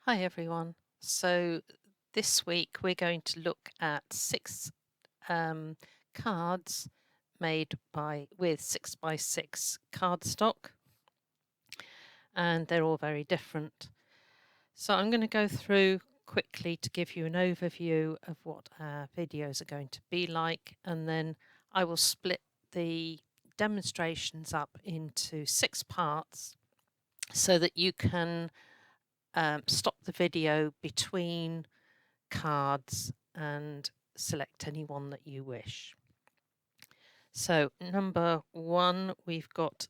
Hi everyone. So this week we're going to look at six cards made with 6x6 cardstock, and they're all very different. So I'm going to go through quickly to give you an overview of what our videos are going to be like, and then I will split the demonstrations up into 6 parts so that you can stop the video between cards and select any one that you wish. So number 1, we've got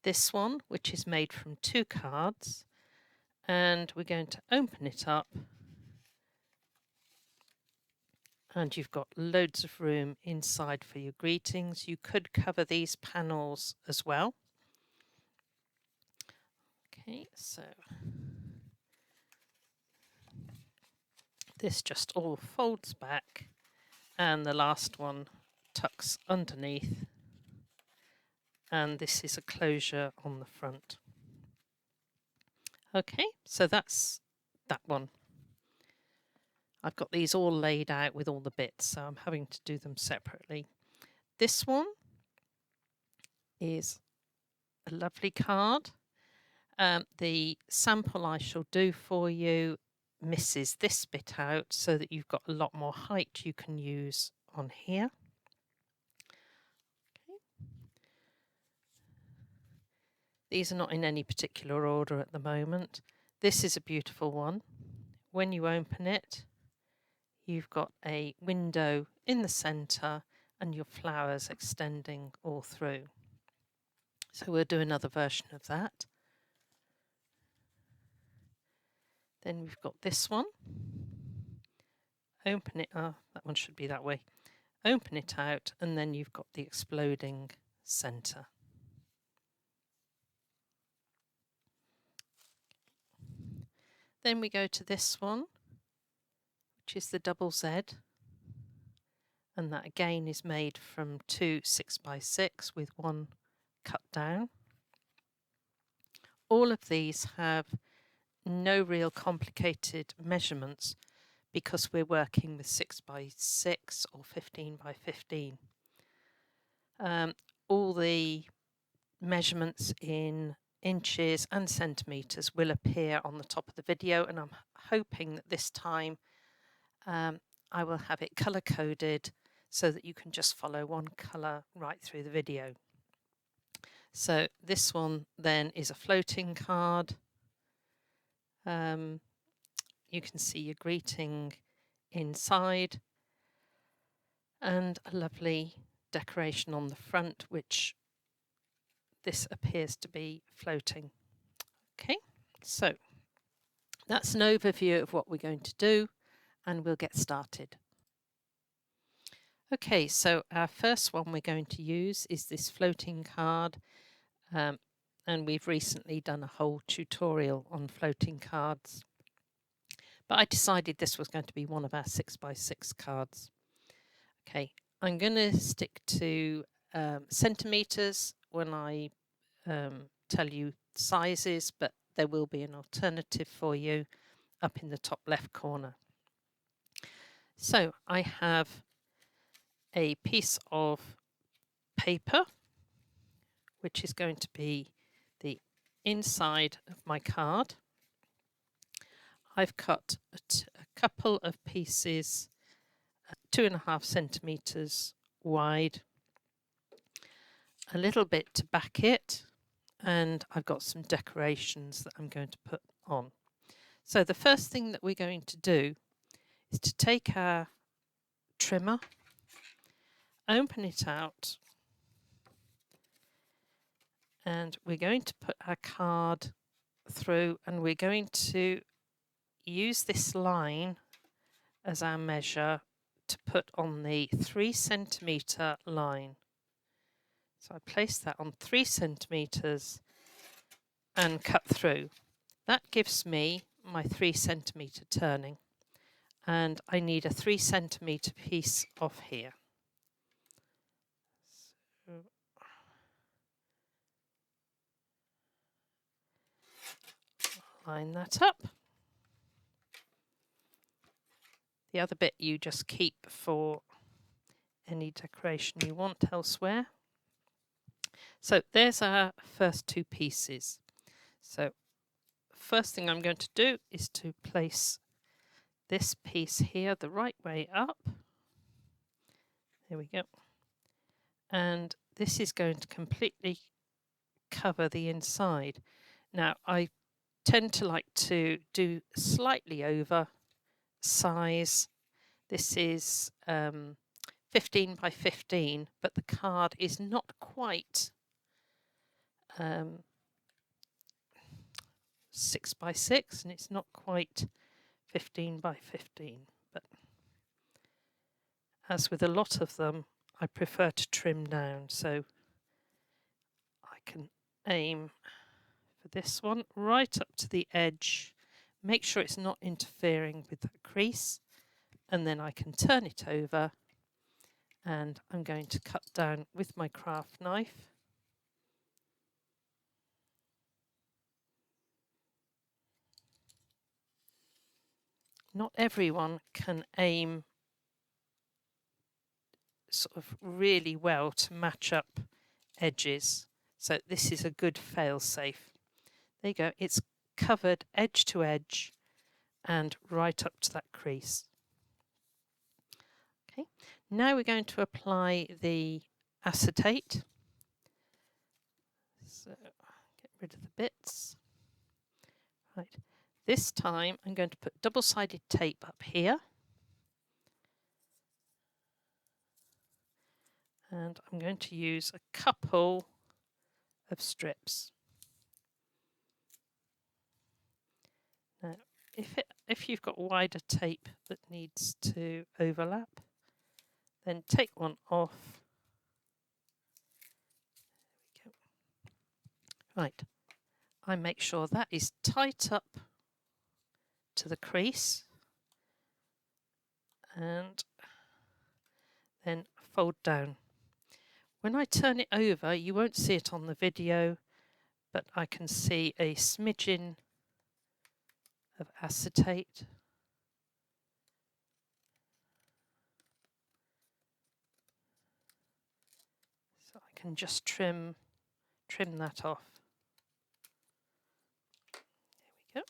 this one, which is made from 2 cards, and we're going to open it up, and you've got loads of room inside for your greetings. You could cover these panels as well. Okay, so this just all folds back, and the last one tucks underneath, and this is a closure on the front. Okay, so that's that one. I've got these all laid out with all the bits, so I'm having to do them separately. This one is a lovely card. The sample I shall do for you misses this bit out so that you've got a lot more height you can use on here. Okay. These are not in any particular order at the moment. This is a beautiful one. When you open it, you've got a window in the centre and your flowers extending all through. So we'll do another version of that. Then we've got this one. Open it, that one should be that way. Open it out, and then you've got the exploding centre. Then we go to this one, which is the double Z, and that again is made from 2 6x6 with one cut down. All of these have no real complicated measurements because we're working with 6x6 or 15x15. All the measurements in inches and centimetres will appear on the top of the video, and I'm hoping that this time I will have it colour coded so that you can just follow one colour right through the video. So this one then is a floating card. You can see your greeting inside and a lovely decoration on the front, which this appears to be floating. Okay, so that's an overview of what we're going to do, and we'll get started. Okay, so our first one we're going to use is this floating card, and we've recently done a whole tutorial on floating cards. But I decided this was going to be one of our 6x6 cards. Okay, I'm going to stick to centimetres when I tell you sizes, but there will be an alternative for you up in the top left corner. So I have a piece of paper, which is going to be the inside of my card. I've cut a couple of pieces 2.5 centimetres wide, a little bit to back it, and I've got some decorations that I'm going to put on. So the first thing that we're going to do is to take our trimmer, open it out, and we're going to put our card through, and we're going to use this line as our measure to put on the 3 centimetre line. So I place that on 3 centimetres and cut through. That gives me my 3 centimetre turning, and I need a 3 centimetre piece off here. So line that up. The other bit you just keep for any decoration you want elsewhere. So there's our first two pieces. So first thing I'm going to do is to place this piece here the right way up. There we go. And this is going to completely cover the inside. Now I tend to like to do slightly over size. This is 15 by 15, but the card is not quite 6 by 6, and it's not quite 15 by 15. But as with a lot of them, I prefer to trim down, so I can aim for this one right up to the edge. Make sure it's not interfering with that crease, and then I can turn it over, and I'm going to cut down with my craft knife. Not everyone can aim sort of really well to match up edges, so this is a good fail-safe. There you go, it's covered edge to edge and right up to that crease. Okay, now we're going to apply the acetate. So get rid of the bits. Right, this time I'm going to put double-sided tape up here. And I'm going to use a couple of strips. Now, if you've got wider tape that needs to overlap, then take one off. There we go. Right, I make sure that is tight up to the crease, and then fold down. When I turn it over, you won't see it on the video, but I can see a smidgen of acetate. So I can just trim that off. There we go.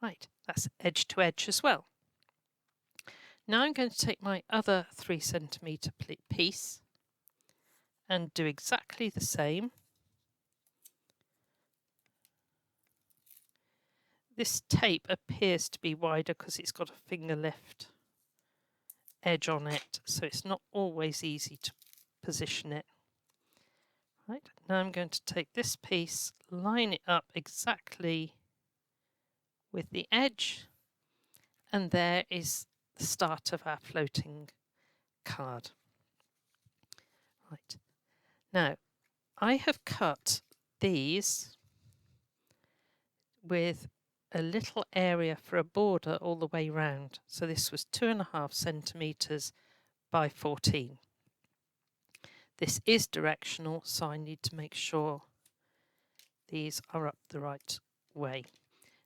Right, that's edge to edge as well. Now I'm going to take my other 3 centimetre piece and do exactly the same. This tape appears to be wider because it's got a finger lift edge on it, so it's not always easy to position it. Right, now I'm going to take this piece, line it up exactly with the edge, and there is the start of our floating card. Right, now I have cut these with a little area for a border all the way round. So this was 2.5 centimetres by 14. This is directional, so I need to make sure these are up the right way.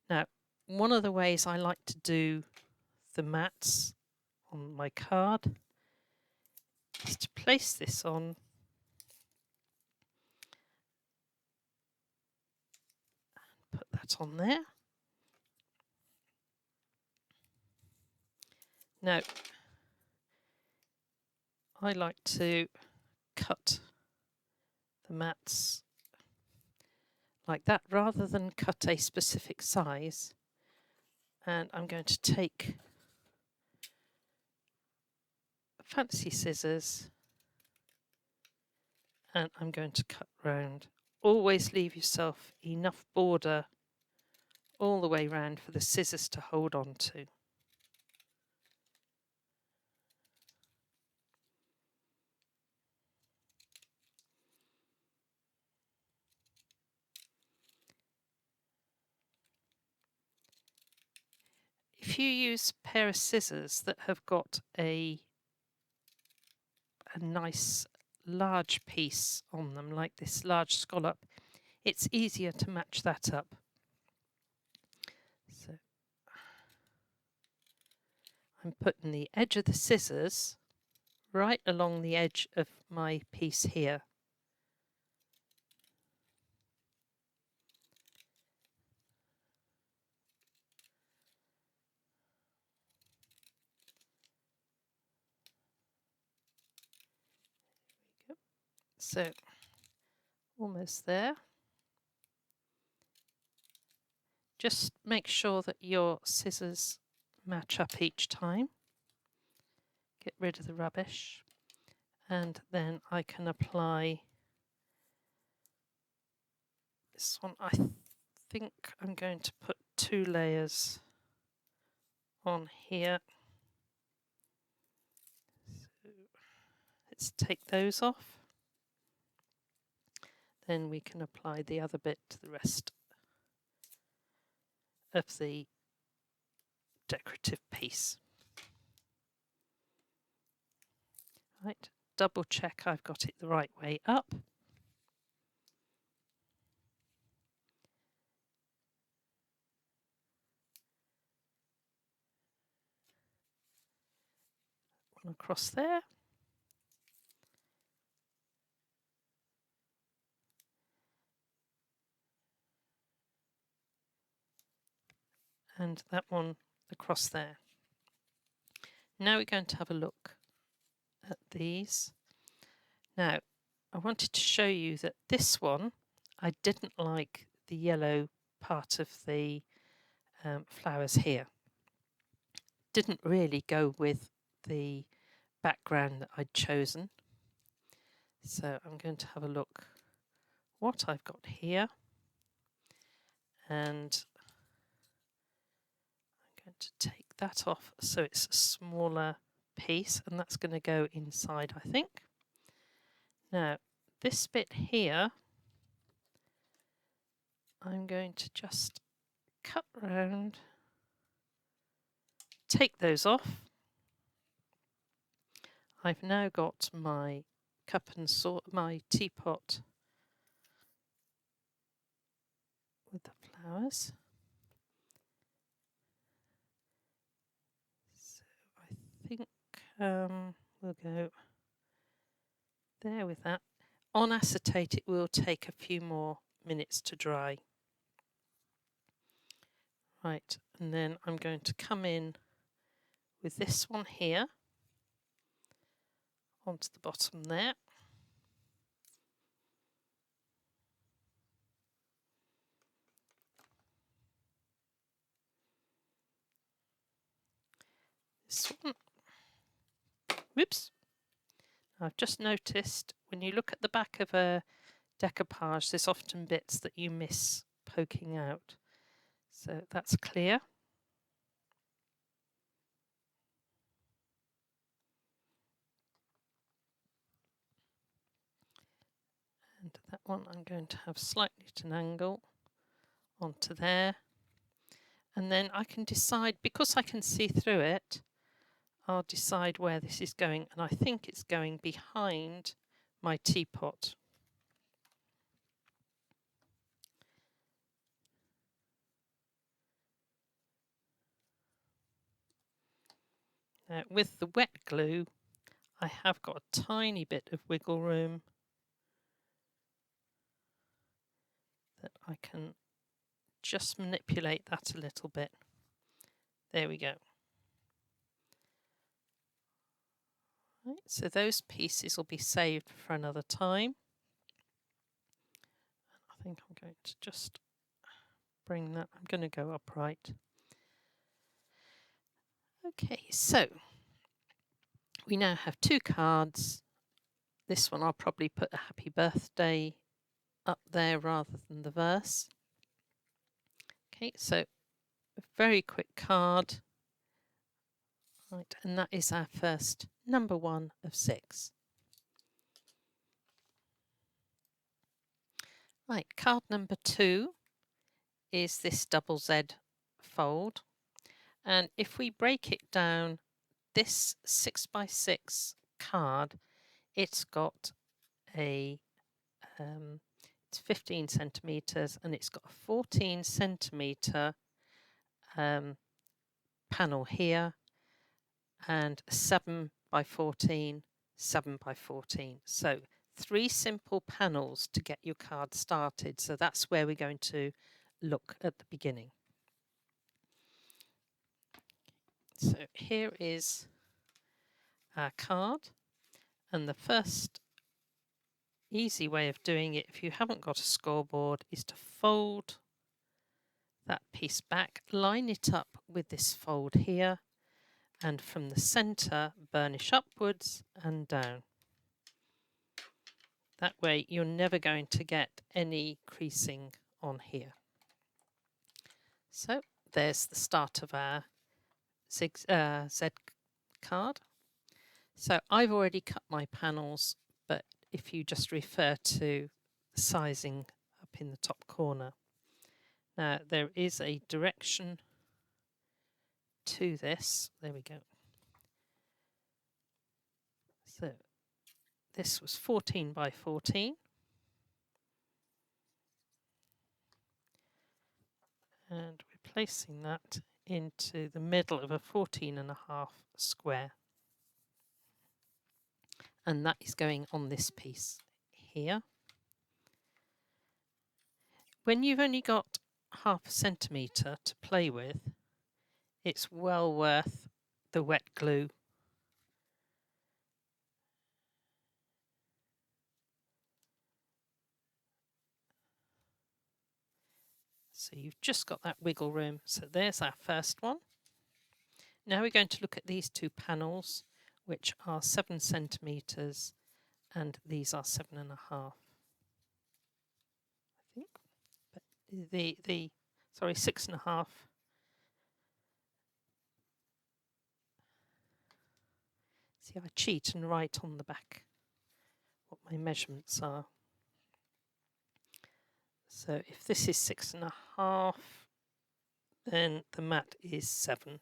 Now, one of the ways I like to do the mats on my card is to place this on and put that on there. Now, I like to cut the mats like that rather than cut a specific size. And I'm going to take fancy scissors and I'm going to cut round. Always leave yourself enough border all the way round for the scissors to hold on to. If you use a pair of scissors that have got a nice large piece on them, like this large scallop, it's easier to match that up. So I'm putting the edge of the scissors right along the edge of my piece here. So almost there. Just make sure that your scissors match up each time. Get rid of the rubbish. And then I can apply this one. I think I'm going to put 2 layers on here. So let's take those off. Then we can apply the other bit to the rest of the decorative piece. Right, double check I've got it the right way up. One across there. And that one across there. Now we're going to have a look at these. Now, I wanted to show you that this one, I didn't like the yellow part of the flowers here. Didn't really go with the background that I'd chosen. So I'm going to have a look what I've got here. And I'm going to take that off so it's a smaller piece, and that's going to go inside, I think. Now, this bit here, I'm going to just cut round, take those off. I've now got my cup and my teapot with the flowers. So I think we'll go there with that. On acetate, it will take a few more minutes to dry. Right, and then I'm going to come in with this one here onto the bottom there. This one. Whoops. I've just noticed when you look at the back of a decoupage, there's often bits that you miss poking out. So that's clear. And that one I'm going to have slightly at an angle onto there. And then I can decide, because I can see through it, I'll decide where this is going. And I think it's going behind my teapot. Now, with the wet glue, I have got a tiny bit of wiggle room that I can just manipulate that a little bit. There we go. Right, so those pieces will be saved for another time. I think I'm going to just bring that, I'm going to go upright. Okay, so we now have 2 cards. This one I'll probably put a happy birthday up there rather than the verse. Okay, so a very quick card. Right, and that is our first number 1 of 6. Right, card number 2 is this double Z fold. And if we break it down, this 6x6 card, it's got a, it's 15 centimetres and it's got a 14 centimetre panel here, and 7 by 14, 7 by 14. So 3 simple panels to get your card started. So that's where we're going to look at the beginning. So here is our card, and the first easy way of doing it, if you haven't got a scoreboard, is to fold that piece back, line it up with this fold here, and from the centre burnish upwards and down. That way you're never going to get any creasing on here. So there's the start of our Z card. So I've already cut my panels, but if you just refer to the sizing up in the top corner. Now there is a direction to this. There we go. So this was 14 by 14. And we're placing that into the middle of a 14.5 square. And that is going on this piece here. When you've only got 0.5 centimetre to play with, it's well worth the wet glue. So you've just got that wiggle room. So there's our first one. Now we're going to look at these 2 panels, which are 7 centimetres and these are 7.5. I think. But sorry, 6.5. See, I cheat and write on the back what my measurements are. So if this is 6.5, then the mat is 7.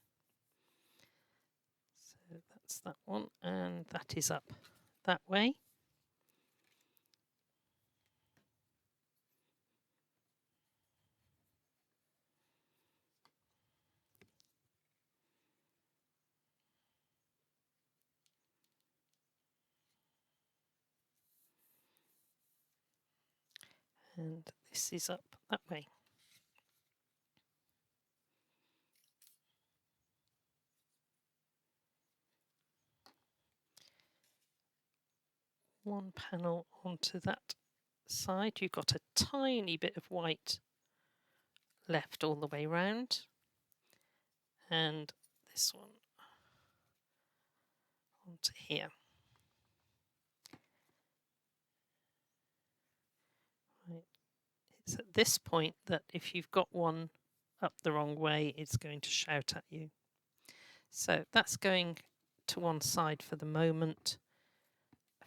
So that's that one, and that is up that way. And this is up that way. One panel onto that side. You've got a tiny bit of white left all the way round. And this one onto here. Right. It's at this point that if you've got one up the wrong way, it's going to shout at you. So that's going to one side for the moment.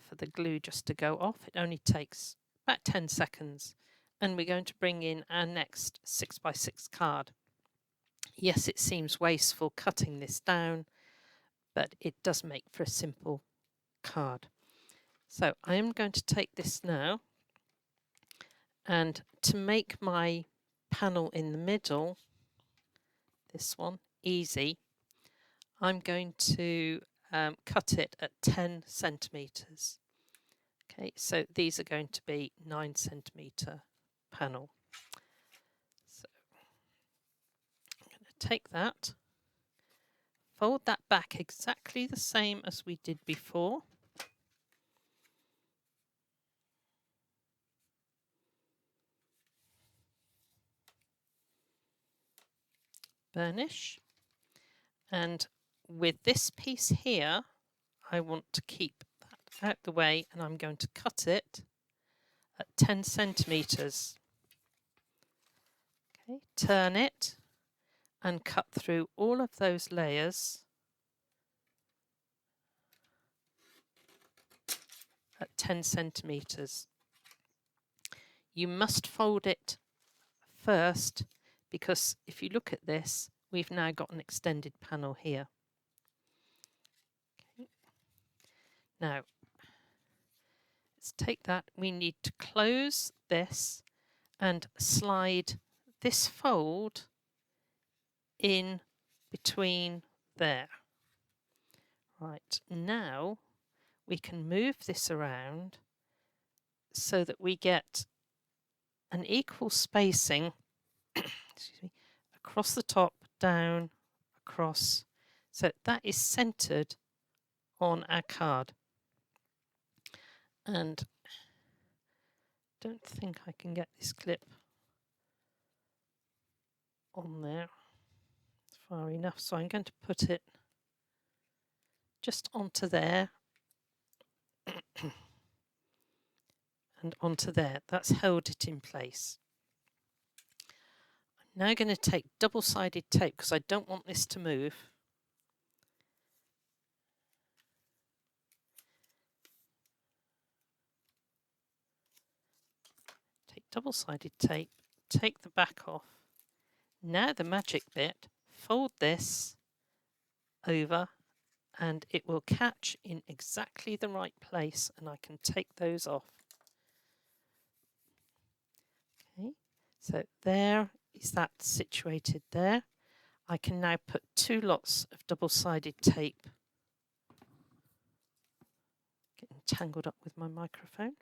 For the glue just to go off, it only takes about 10 seconds. And we're going to bring in our next 6x6 card. Yes, it seems wasteful cutting this down, but it does make for a simple card. So I am going to take this now, and to make my panel in the middle, this one, easy, I'm going to cut it at 10 centimetres. Okay, so these are going to be 9 centimetre panel. So I'm going to take that, fold that back exactly the same as we did before. Burnish. And with this piece here, I want to keep that out the way, and I'm going to cut it at 10 centimetres. Okay, turn it and cut through all of those layers at 10 centimetres. You must fold it first, because if you look at this, we've now got an extended panel here. Okay. Now, let's take that. We need to close this and slide this fold in between there. Right, now we can move this around so that we get an equal spacing excuse me, across the top, down, across. So that is centered on our card. And don't think I can get this clip on there far enough. So I'm going to put it just onto there and onto there. That's held it in place. I'm now going to take double-sided tape because I don't want this to move. Take double-sided tape, take the back off. Now the magic bit, fold this over and it will catch in exactly the right place and I can take those off. Okay, so there is that situated there. I can now put 2 lots of double-sided tape. Getting tangled up with my microphone.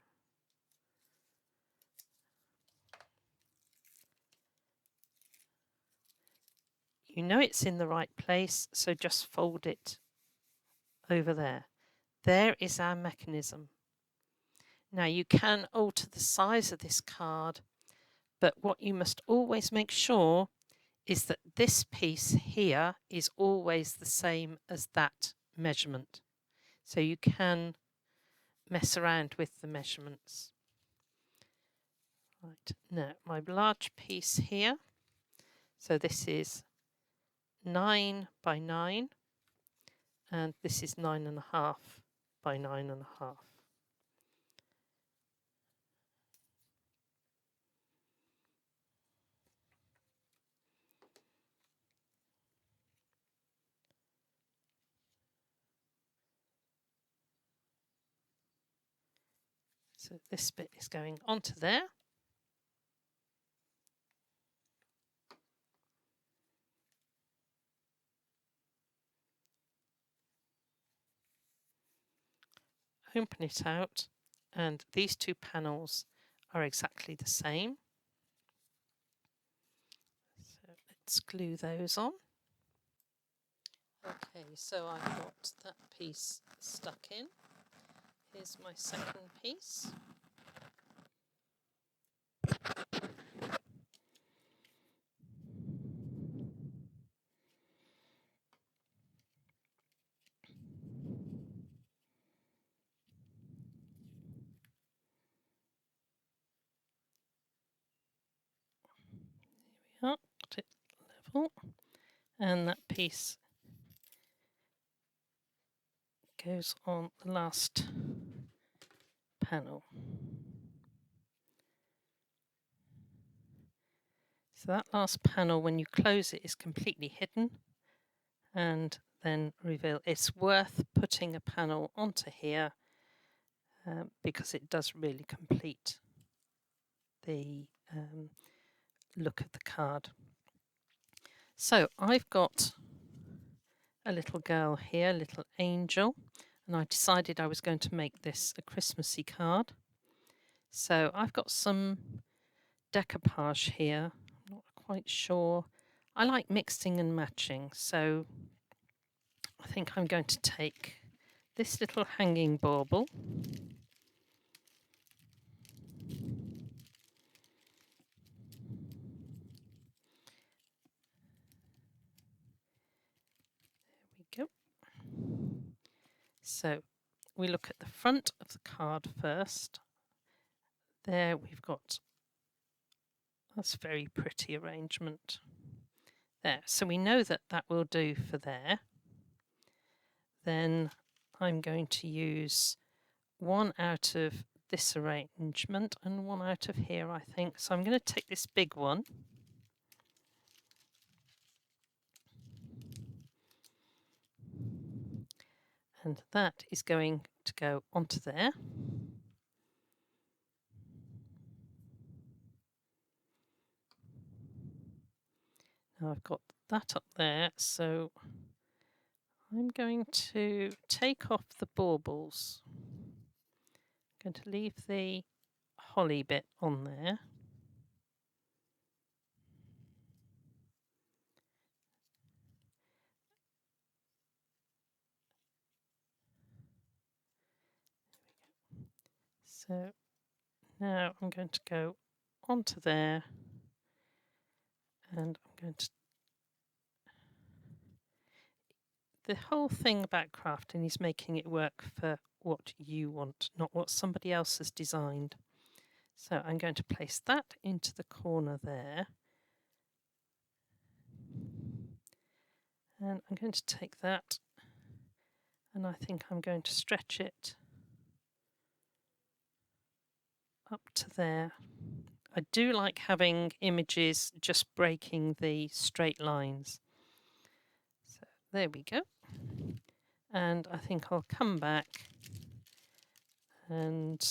You know it's in the right place, so just fold it over there. There is our mechanism. Now you can alter the size of this card, but what you must always make sure is that this piece here is always the same as that measurement. So you can mess around with the measurements. Right, now my large piece here, so this is 9 by 9 and this is 9.5 by 9.5. So this bit is going onto there. Open it out and these 2 panels are exactly the same. So let's glue those on. Okay, so I've got that piece stuck in. Here's my second piece. There we are, got it level. And that piece goes on the last panel. So that last panel, when you close it, is completely hidden and then reveal. It's worth putting a panel onto here because it does really complete the look of the card. So I've got a little girl here, a little angel, and I decided I was going to make this a Christmassy card. So I've got some decoupage here. I'm not quite sure. I like mixing and matching, so I think I'm going to take this little hanging bauble. There we go. So we look at the front of the card first. There we've got, that's very pretty arrangement. There, so we know that that will do for there. Then I'm going to use one out of this arrangement and one out of here, I think. So I'm going to take this big one. And that is going to go onto there. Now I've got that up there, so I'm going to take off the baubles. I'm going to leave the holly bit on there. So now I'm going to go onto there, and I'm going to... The whole thing about crafting is making it work for what you want, not what somebody else has designed. So I'm going to place that into the corner there. And I'm going to take that, and I think I'm going to stretch it up to there. I do like having images just breaking the straight lines. So there we go. And I think I'll come back, and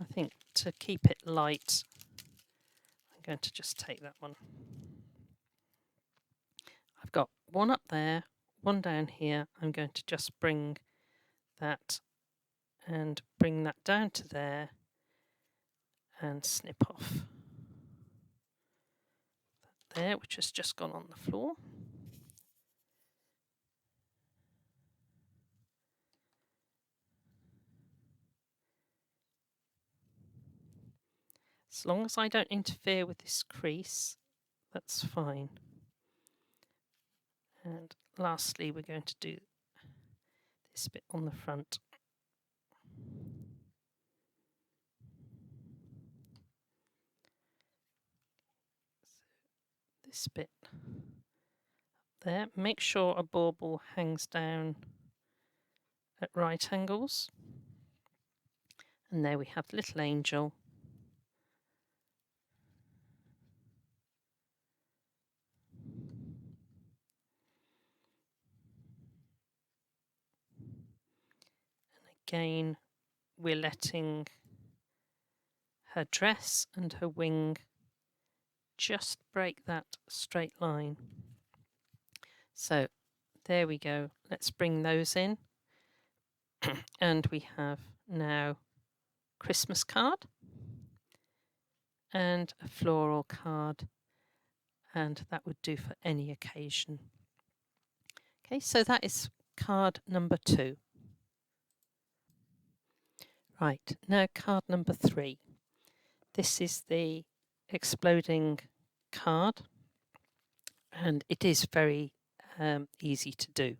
I think to keep it light, I'm going to just take that one. I've got one up there, one down here. I'm going to just bring that and bring that down to there and snip off that there, which has just gone on the floor. As long as I don't interfere with this crease, that's fine. And lastly, we're going to do this bit on the front. So this bit there, make sure a bauble hangs down at right angles. And there we have the little angel. Again, we're letting her dress and her wing just break that straight line. So there we go. Let's bring those in. And we have now Christmas card and a floral card, and that would do for any occasion. Okay, so that is card number 2. Right, now card number 3. This is the exploding card, and it is very easy to do.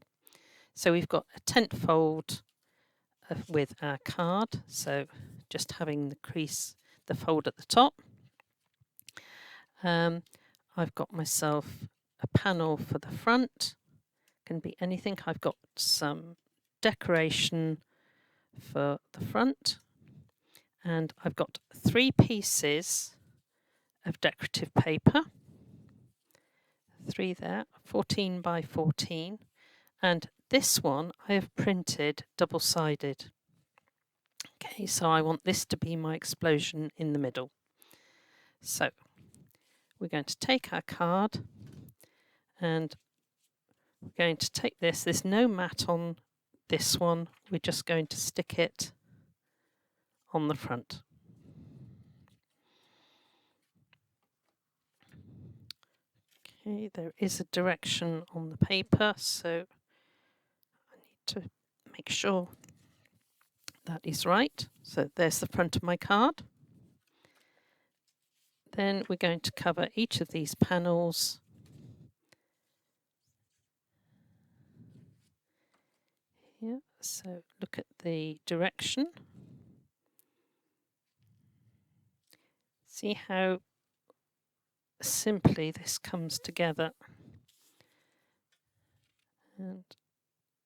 So we've got a tent fold with our card, so just having the crease, the fold at the top. I've got myself a panel for the front, can be anything. I've got some decoration for the front, and I've got 3 pieces of decorative paper, 3 there, 14 by 14, and this one I have printed double-sided. Okay, so I want this to be my explosion in the middle. So we're going to take our card, and we're going to take this. There's no mat on this one. We're just going to stick it on the front. Okay, there is a direction on the paper, so I need to make sure that is right. So there's the front of my card. Then we're going to cover each of these panels here. So look at the direction. See how simply this comes together. And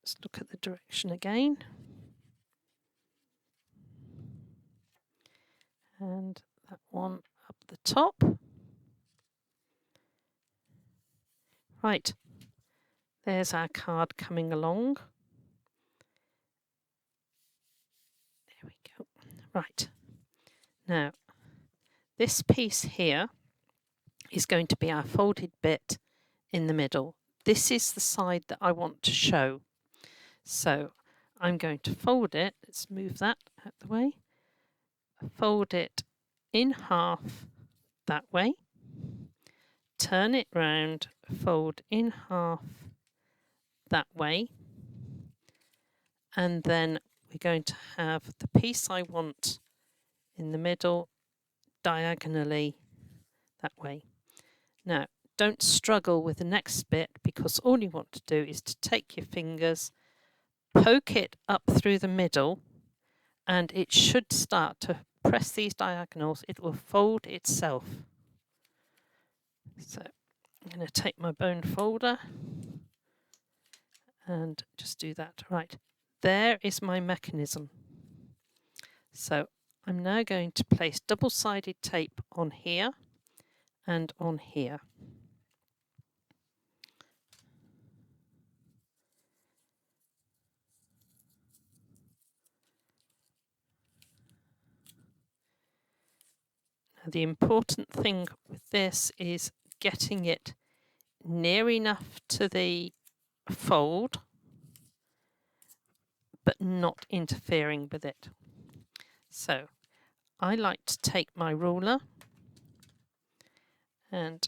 let's look at the direction again. And that one up the top. Right, there's our card coming along. There we go. Right, now this piece here is going to be our folded bit in the middle. this is the side that I want to show. So I'm going to fold it. Let's move that out the way. Fold it in half that way. Turn it round, fold in half that way. And then we're going to have the piece I want in the middle diagonally that way. Now, don't struggle with the next bit, because all you want to do is to take your fingers, poke it up through the middle, and it should start to press these diagonals. It will fold itself. So I'm going to take my bone folder and just do that. Right, there is my mechanism. So I'm now going to place double-sided tape on here and on here. Now, the important thing with this is getting it near enough to the fold, but not interfering with it. So I like to take my ruler and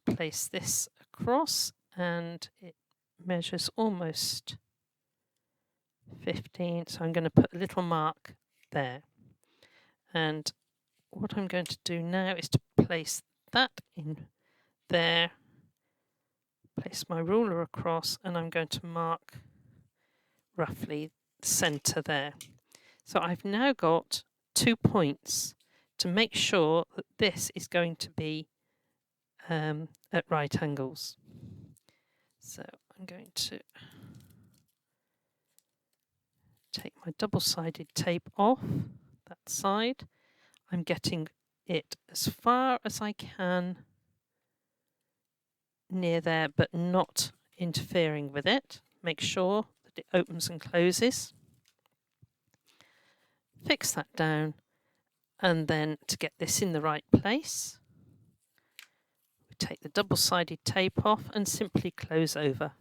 place this across, and it measures almost 15, so I'm going to put a little mark there. And what I'm going to do now is to place that in there, place my ruler across, and I'm going to mark roughly the centre there. So I've now got 2 points to make sure that this is going to be at right angles. So I'm going to take my double-sided tape off that side. I'm getting it as far as I can near there, but not interfering with it. Make sure that it opens and closes. Fix that down, and then to get this in the right place, we take the double-sided tape off and simply close over.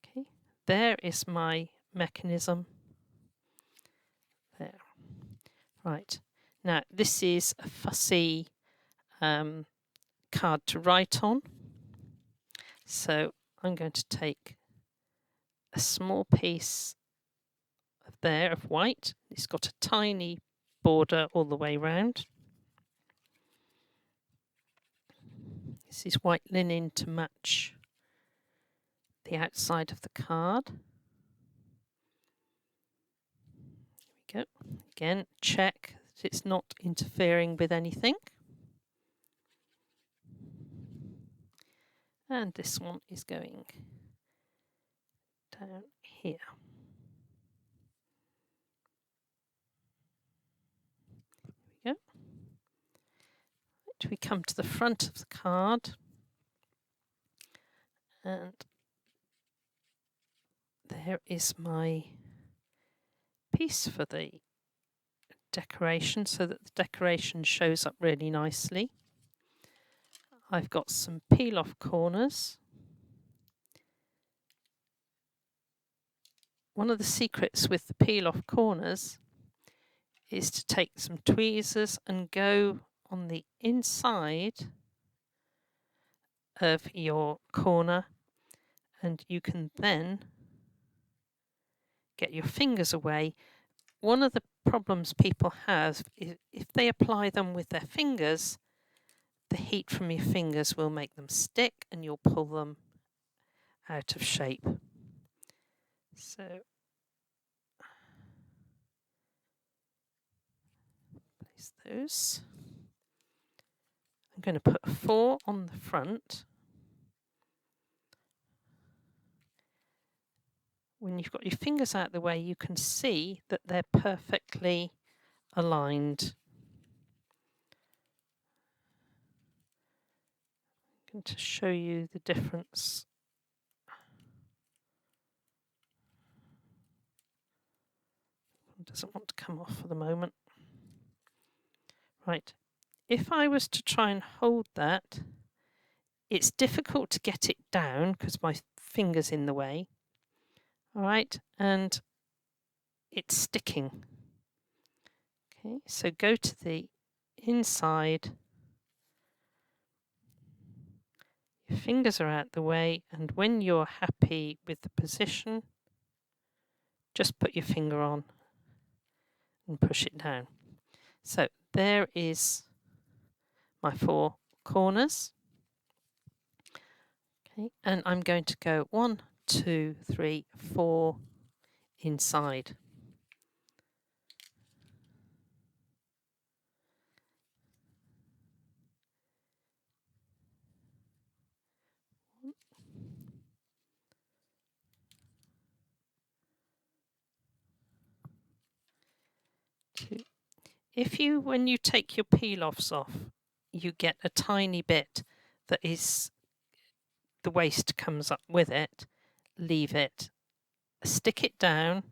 Okay, there is my mechanism. There. Right, now this is a fussy card to write on, so I'm going to take a small piece of white. It's got a tiny border all the way round. This is white linen to match the outside of the card. There we go. Again, check that it's not interfering with anything. And this one is going down here. There we go. Right, we come to the front of the card, and there is my piece for the decoration, so that the decoration shows up really nicely. I've got some peel-off corners. One of the secrets with the peel-off corners is to take some tweezers and go on the inside of your corner, and you can then get your fingers away. One of the problems people have is if they apply them with their fingers, the heat from your fingers will make them stick and you'll pull them out of shape. So place those. I'm going to put 4 on the front. When you've got your fingers out of the way, you can see that they're perfectly aligned. I'm going to show you the difference. It doesn't want to come off for the moment. Right, if I was to try and hold that, It's difficult to get it down because my finger's in the way. All right, and it's sticking. Okay, so go to the inside. Your fingers are out the way, and when you're happy with the position, just put your finger on and push it down. So there is my 4 corners. Okay, and I'm going to go 1, 2, 3, 4 inside. Two. If you, when you take your peel-offs off, you get a tiny bit that is, the waste comes up with it, leave it, stick it down,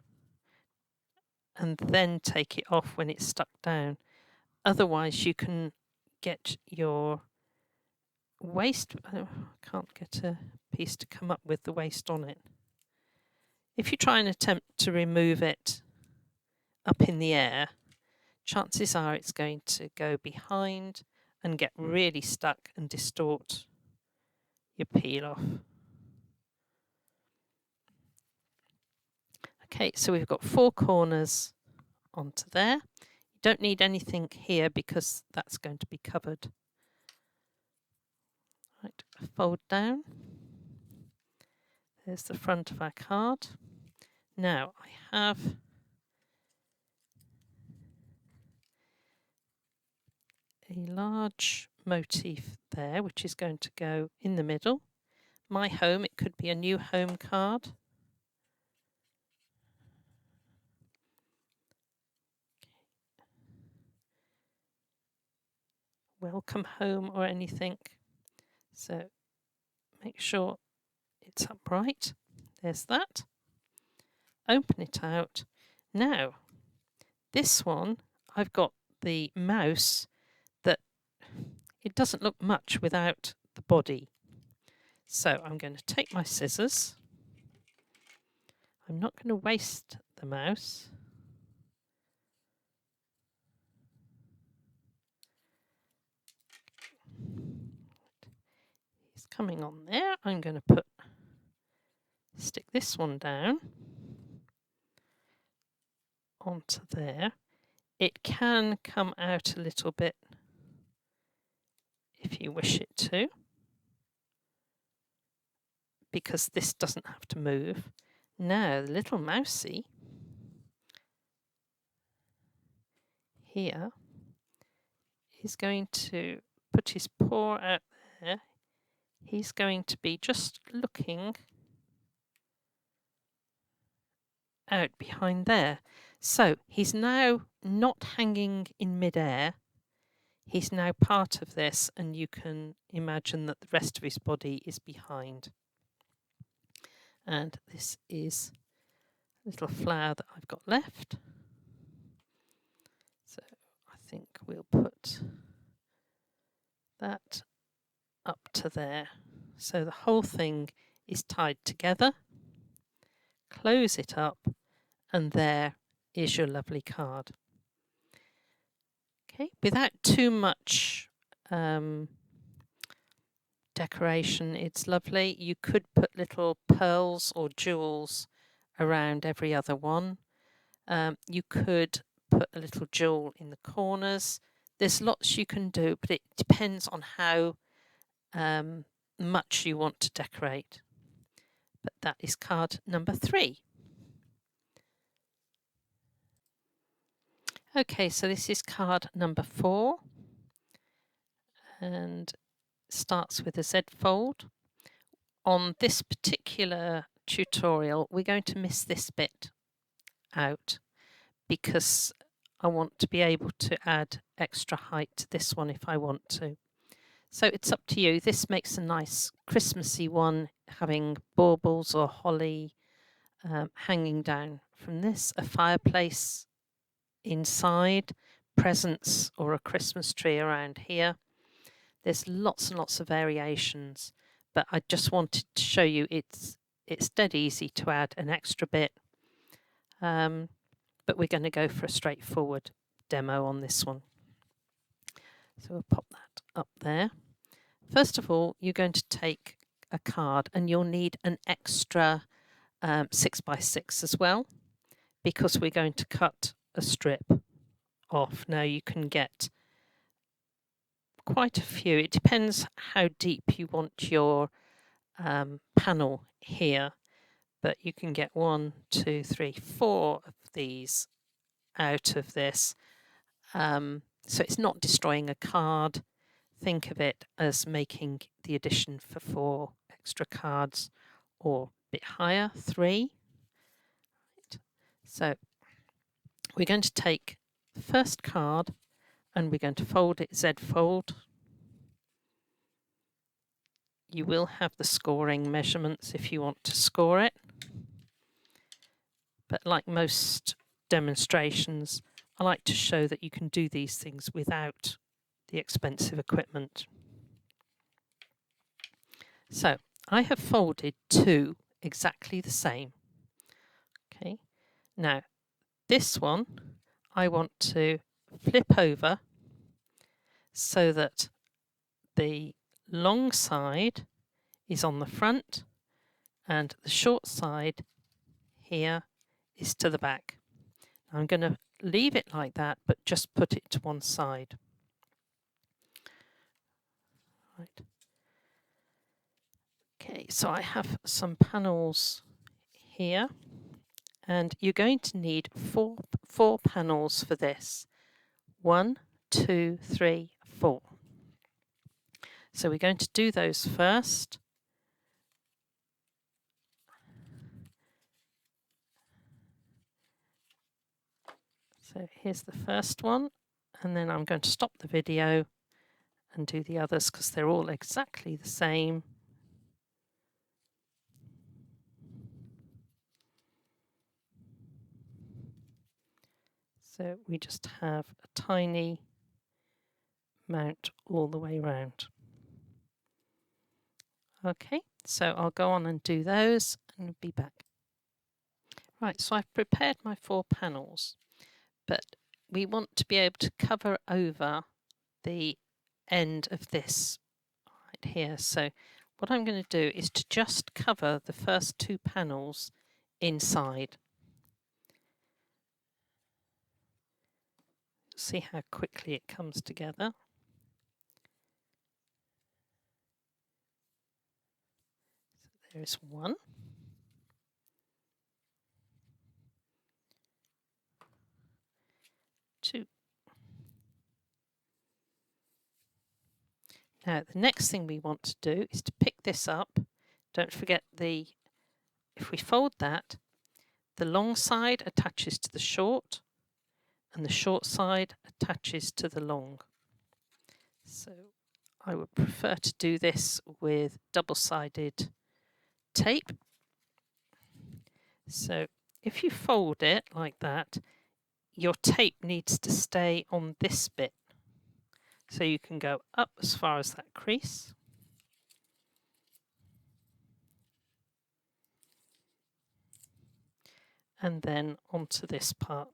and then take it off when it's stuck down. Otherwise, you can get your waste. I can't get a piece to come up with the waste on it. If you try and attempt to remove it up in the air, chances are it's going to go behind and get really stuck and distort your peel off. Okay, so we've got 4 corners onto there. You don't need anything here because that's going to be covered. Right, fold down. There's the front of our card. Now I have a large motif there, which is going to go in the middle. My home, it could be a new home card. Welcome home or anything. So make sure it's upright. There's that. Open it out. Now, this one, I've got the mouse that it doesn't look much without the body. So I'm going to take my scissors. I'm not going to waste the mouse. He's coming on there. I'm going to stick this one down onto there. It can come out a little bit if you wish it to, because this doesn't have to move. Now the little mousey here is going to put his paw out there. He's going to be just looking out behind there. So he's now not hanging in midair. He's now part of this, and you can imagine that the rest of his body is behind. And this is a little flower that I've got left. So I think we'll put that up to there. So the whole thing is tied together. Close it up, and there is your lovely card. Okay, without too much decoration, it's lovely. You could put little pearls or jewels around every other one. You could put a little jewel in the corners. There's lots you can do, but it depends on how much you want to decorate. But that is card number 3. Okay, so this is card number 4, and starts with a Z fold. On this particular tutorial, we're going to miss this bit out because I want to be able to add extra height to this one if I want to. So it's up to you. This makes a nice Christmassy one, having baubles or holly hanging down from this, a fireplace inside, presents or a Christmas tree around here. There's lots and lots of variations, but I just wanted to show you it's dead easy to add an extra bit. But we're going to go for a straightforward demo on this one. So we'll pop that up there. First of all, you're going to take a card, and you'll need an extra 6x6 as well, because we're going to cut a strip off. Now you can get quite a few. It depends how deep you want your panel here, but you can get 1, 2, 3, 4 of these out of this. So it's not destroying a card. Think of it as making the addition for 4 extra cards, or a bit higher, 3. So we're going to take the first card and we're going to fold it Z fold. You will have the scoring measurements if you want to score it. But like most demonstrations, I like to show that you can do these things without the expensive equipment. So I have folded 2 exactly the same. Okay, now this one I want to flip over so that the long side is on the front and the short side here is to the back. I'm going to leave it like that, but just put it to one side. Right. Okay, so I have some panels here, and you're going to need four panels for this. 1, 2, 3, 4. So we're going to do those first. So here's the first one, and then I'm going to stop the video and do the others because they're all exactly the same. So we just have a tiny mount all the way around. Okay, so I'll go on and do those and be back. Right, so I've prepared my 4 panels, but we want to be able to cover over the end of this right here. So what I'm going to do is to just cover the first 2 panels inside. See how quickly it comes together. So there is 1. 2. Now the next thing we want to do is to pick this up. Don't forget if we fold that, the long side attaches to the short and the short side attaches to the long. So I would prefer to do this with double-sided tape. So if you fold it like that, your tape needs to stay on this bit. So you can go up as far as that crease. And then onto this part.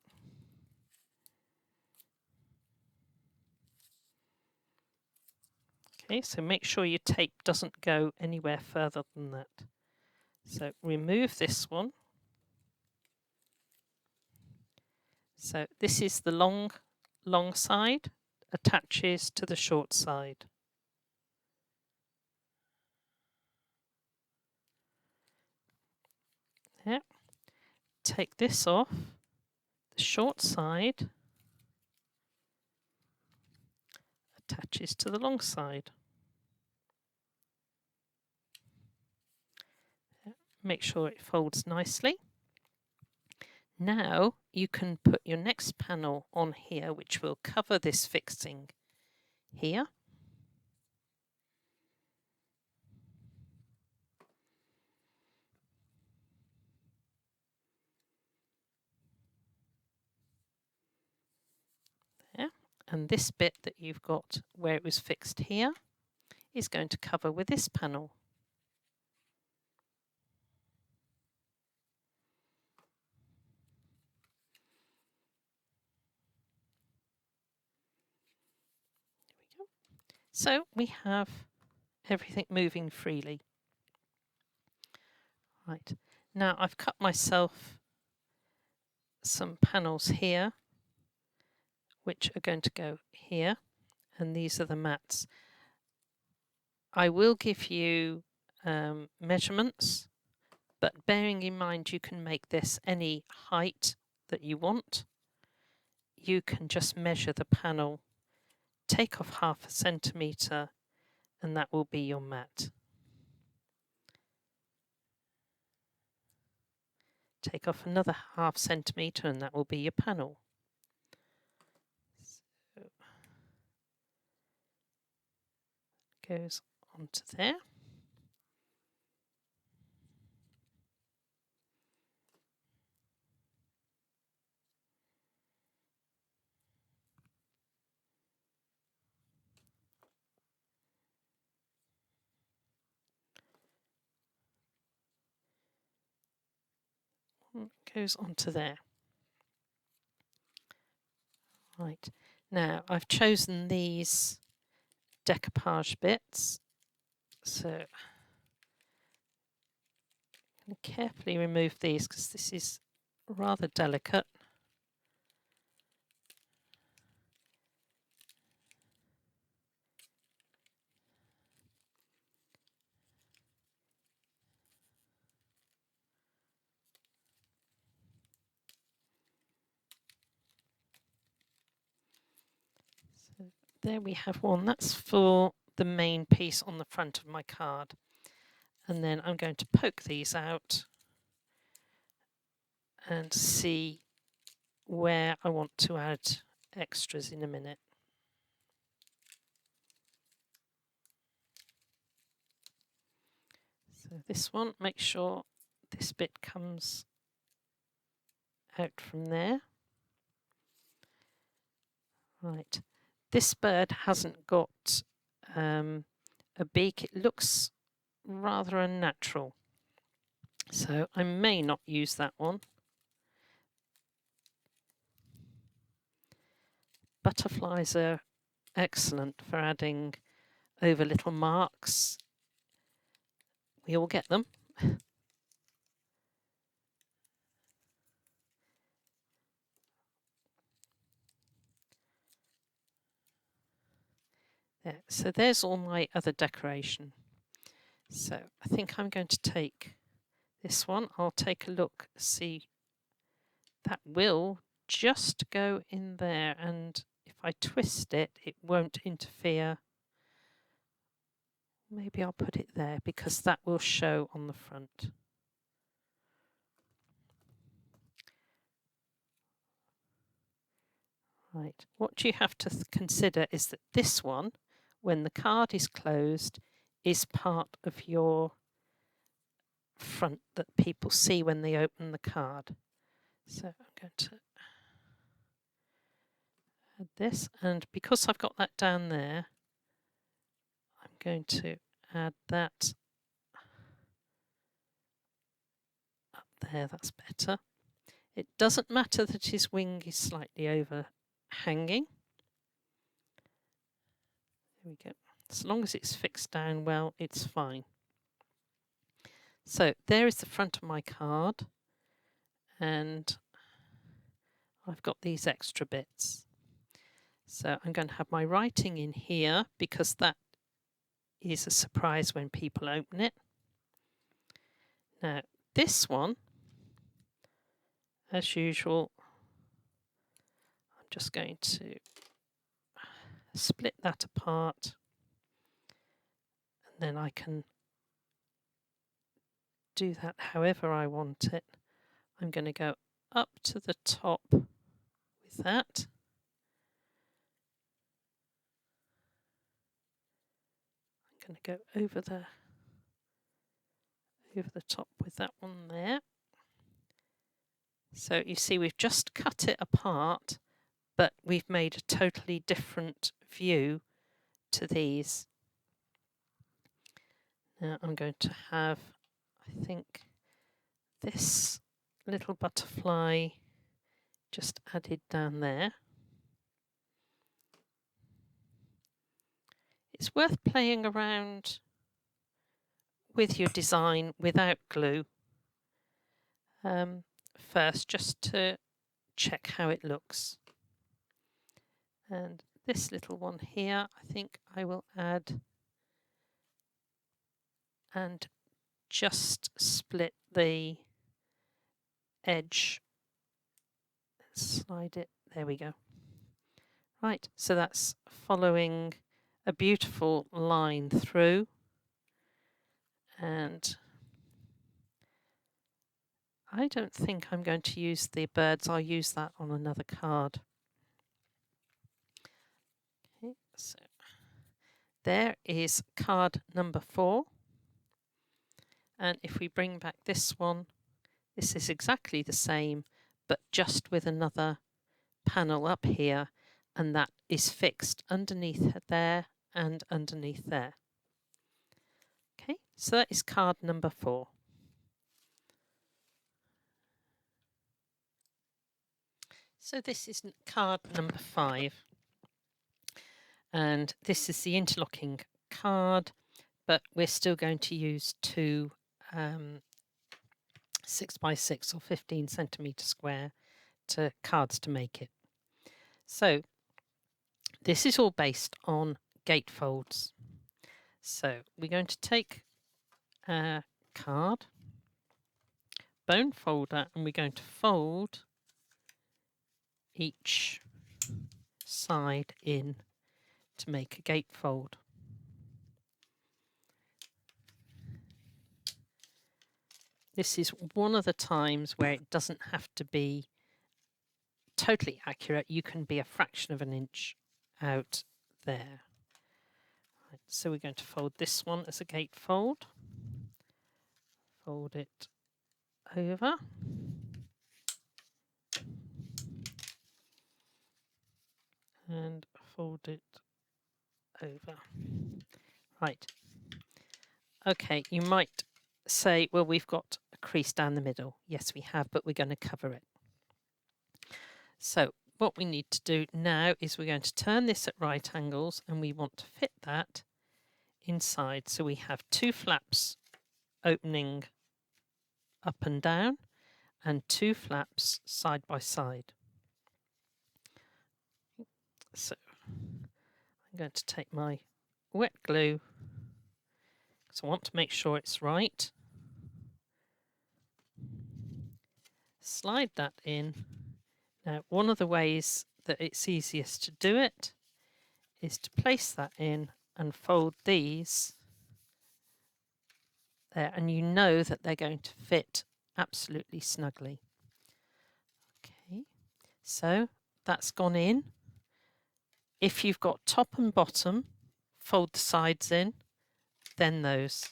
Okay, so make sure your tape doesn't go anywhere further than that. So remove this one. So this is the long side, attaches to the short side. Yeah. Take this off, the short side attaches to the long side. Make sure it folds nicely. Now you can put your next panel on here, which will cover this fixing here. There. And this bit that you've got where it was fixed here, is going to cover with this panel. There we go. So we have everything moving freely. Right, now I've cut myself some panels here, which are going to go here, and these are the mats. I will give you measurements, but bearing in mind you can make this any height that you want. You can just measure the panel, take off 1/2 centimetre, and that will be your mat. Take off another 1/2 centimetre and that will be your panel. So goes onto there. Goes onto there. Right, now I've chosen these decoupage bits, so I'm going to carefully remove these because this is rather delicate. So there we have one. That's for the main piece on the front of my card. And then I'm going to poke these out and see where I want to add extras in a minute. So this one, make sure this bit comes out from there. Right, this bird hasn't got a beak. It looks rather unnatural, so I may not use that one. Butterflies are excellent for adding over little marks. We all get them. There. So there's all my other decoration. So I think I'm going to take this one. I'll take a look, see, that will just go in there, and if I twist it, it won't interfere. Maybe I'll put it there because that will show on the front. Right, what you have to consider is that this one, when the card is closed, is part of your front that people see when they open the card. So I'm going to add this, and because I've got that down there, I'm going to add that up there. That's better. It doesn't matter that his wing is slightly overhanging. There we go. As long as it's fixed down well, it's fine. So there is the front of my card, and I've got these extra bits. So I'm going to have my writing in here because that is a surprise when people open it. Now this one, as usual, I'm just going to split that apart, and then I can do that however I want it. I'm going to go up to the top with that. I'm going to go over the top with that one there. So you see we've just cut it apart, but we've made a totally different view to these. Now I'm going to have, I think, this little butterfly just added down there. It's worth playing around with your design without glue first, just to check how it looks. And this little one here, I think I will add and just split the edge, slide it, there we go. Right, so that's following a beautiful line through, and I don't think I'm going to use the birds, I'll use that on another card. Okay, so there is card number 4, and if we bring back this one, this is exactly the same, but just with another panel up here, and that is fixed underneath there and underneath there. Okay, so that is card number 4. So this is card number 5, and this is the interlocking card, but we're still going to use 2 6x6 or 15 centimetre square cards to make it. So this is all based on gatefolds. So we're going to take a card, bone folder, and we're going to fold each side in to make a gatefold. This is one of the times where it doesn't have to be totally accurate. You can be a fraction of an inch out there. Right, so we're going to fold this one as a gatefold. Fold it over. And fold it over. Right. Okay, you might say, well, we've got a crease down the middle. Yes, we have, but we're going to cover it. So what we need to do now is we're going to turn this at right angles, and we want to fit that inside. So we have 2 flaps opening up and down and 2 flaps side by side. So I'm going to take my wet glue, because I want to make sure it's right. Slide that in. Now, one of the ways that it's easiest to do it is to place that in and fold these there, and you know that they're going to fit absolutely snugly. Okay, so that's gone in. If you've got top and bottom, fold the sides in, then those.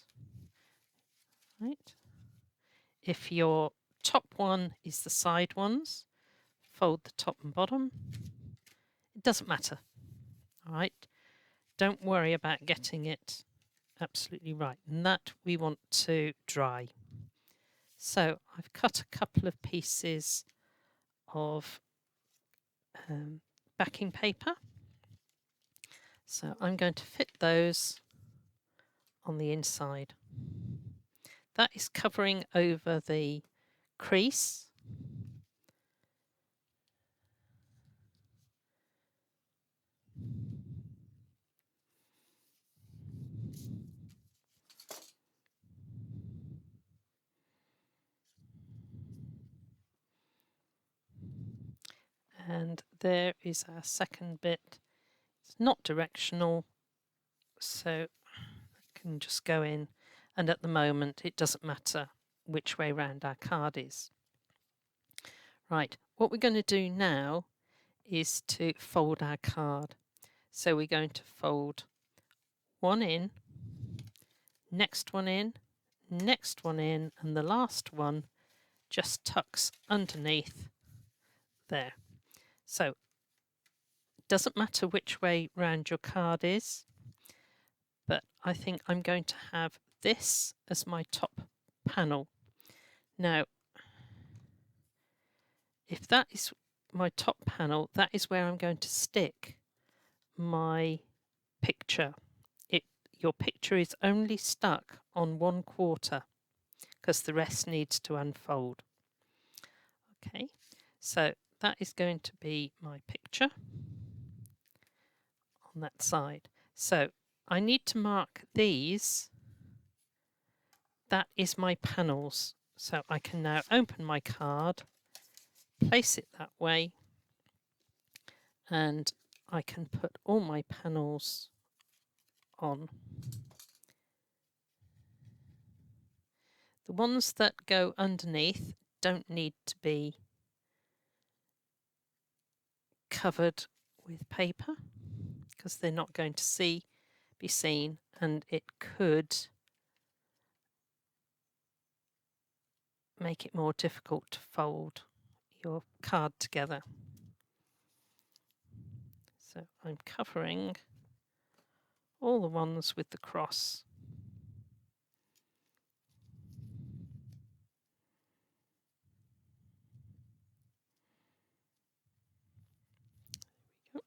Right. If your top one is the side ones, fold the top and bottom. It doesn't matter. All right. Don't worry about getting it absolutely right. And that we want to dry. So I've cut a couple of pieces of backing paper. So I'm going to fit those on the inside. That is covering over the crease. And there is our second bit. It's not directional, so I can just go in, and at the moment it doesn't matter which way round our card is. Right, what we're going to do now is to fold our card. So we're going to fold one in, next one in, next one in, and the last one just tucks underneath there. So it doesn't matter which way round your card is, but I think I'm going to have this as my top panel. Now, if that is my top panel, that is where I'm going to stick my picture. Your picture is only stuck on 1/4 because the rest needs to unfold. Okay, so that is going to be my picture on that side. So I need to mark these. That is my panels. So I can now open my card, place it that way, and I can put all my panels on. The ones that go underneath don't need to be covered with paper because they're not going to be seen, and it could make it more difficult to fold your card together. So I'm covering all the ones with the cross. There we go.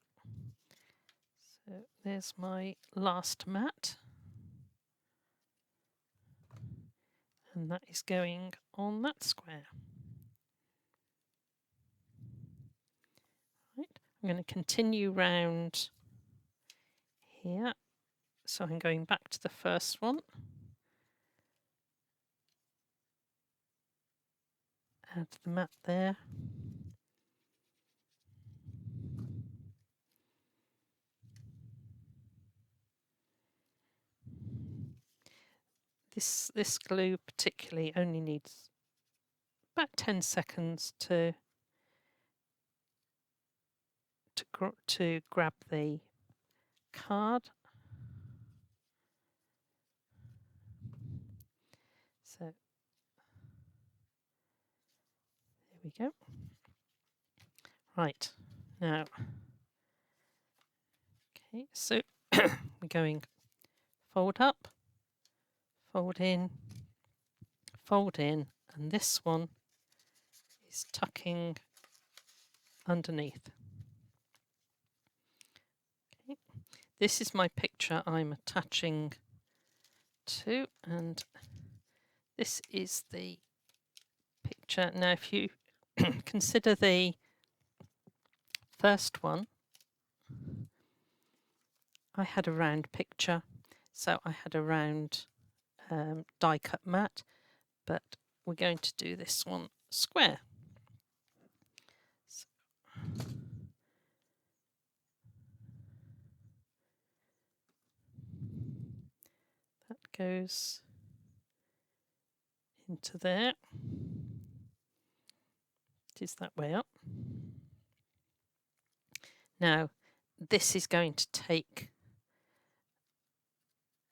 So there's my last mat, and that is going on that square. Right, I'm going to continue round here. So I'm going back to the first one. Add the mat there. This glue particularly only needs about 10 seconds to grab the card. So there we go. Right, now, okay, so we're going fold up, fold in, and this one is tucking underneath. Okay. This is my picture I'm attaching to, and this is the picture. Now, if you consider the first one, I had a round picture, so I had a round die cut mat, but we're going to do this one square. So that goes into there. It is that way up. Now, this is going to take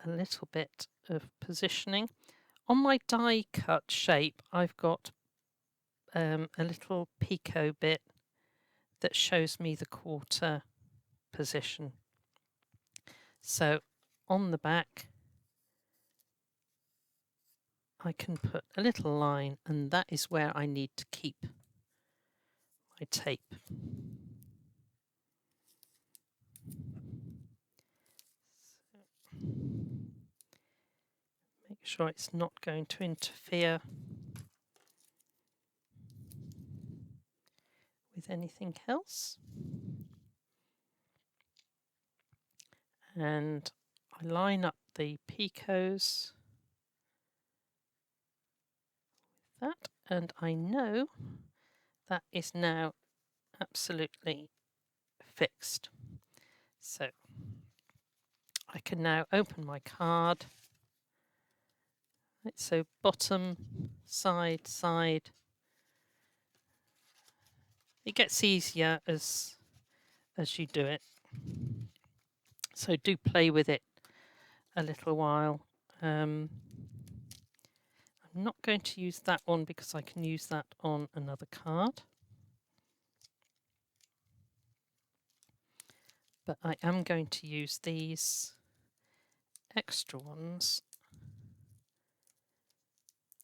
a little bit of positioning. On my die cut shape, I've got a little picot bit that shows me the quarter position. So on the back, I can put a little line, and that is where I need to keep my tape. So make sure it's not going to interfere with anything else. And I line up the picots with that, and I know that is now absolutely fixed. So I can now open my card. Right, so bottom, side, side. It gets easier as you do it. So do play with it a little while. I'm not going to use that one because I can use that on another card. But I am going to use these extra ones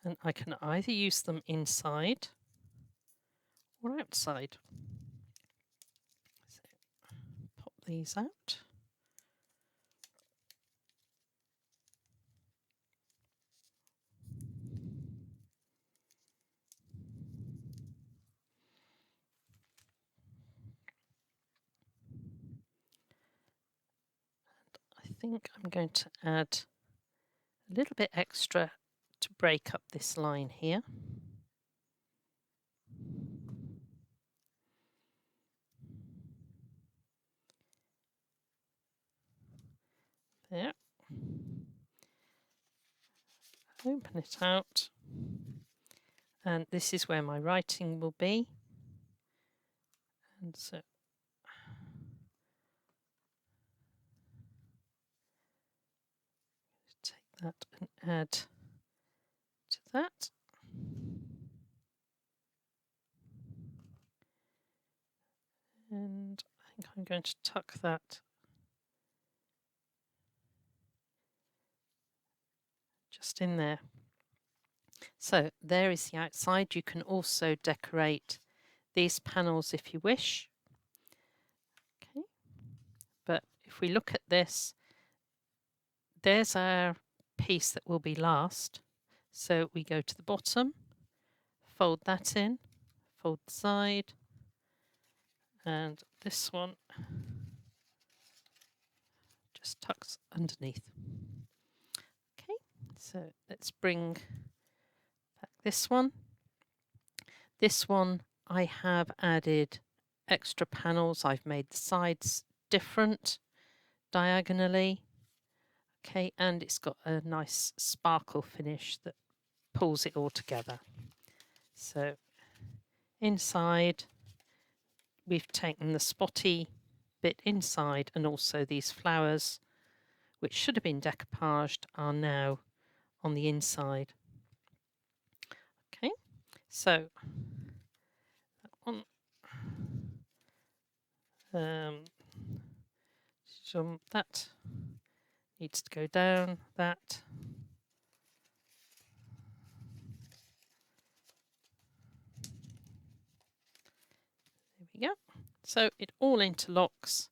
And I can either use them inside or outside. So pop these out. I think I'm going to add a little bit extra to break up this line here. There. Open it out. And this is where my writing will be. And so take that and add to that. And I think I'm going to tuck that just in there. So there is the outside. You can also decorate these panels if you wish. Okay, but if we look at this, there's our piece that will be last. So we go to the bottom, fold that in, fold the side, and this one just tucks underneath. Okay, so let's bring back this one. This one I have added extra panels. I've made the sides different diagonally. Okay, and it's got a nice sparkle finish that pulls it all together. So inside, we've taken the spotty bit inside, and also these flowers, which should have been decoupaged, are now on the inside. Okay, so that one, that needs to go down, that. There we go. So it all interlocks,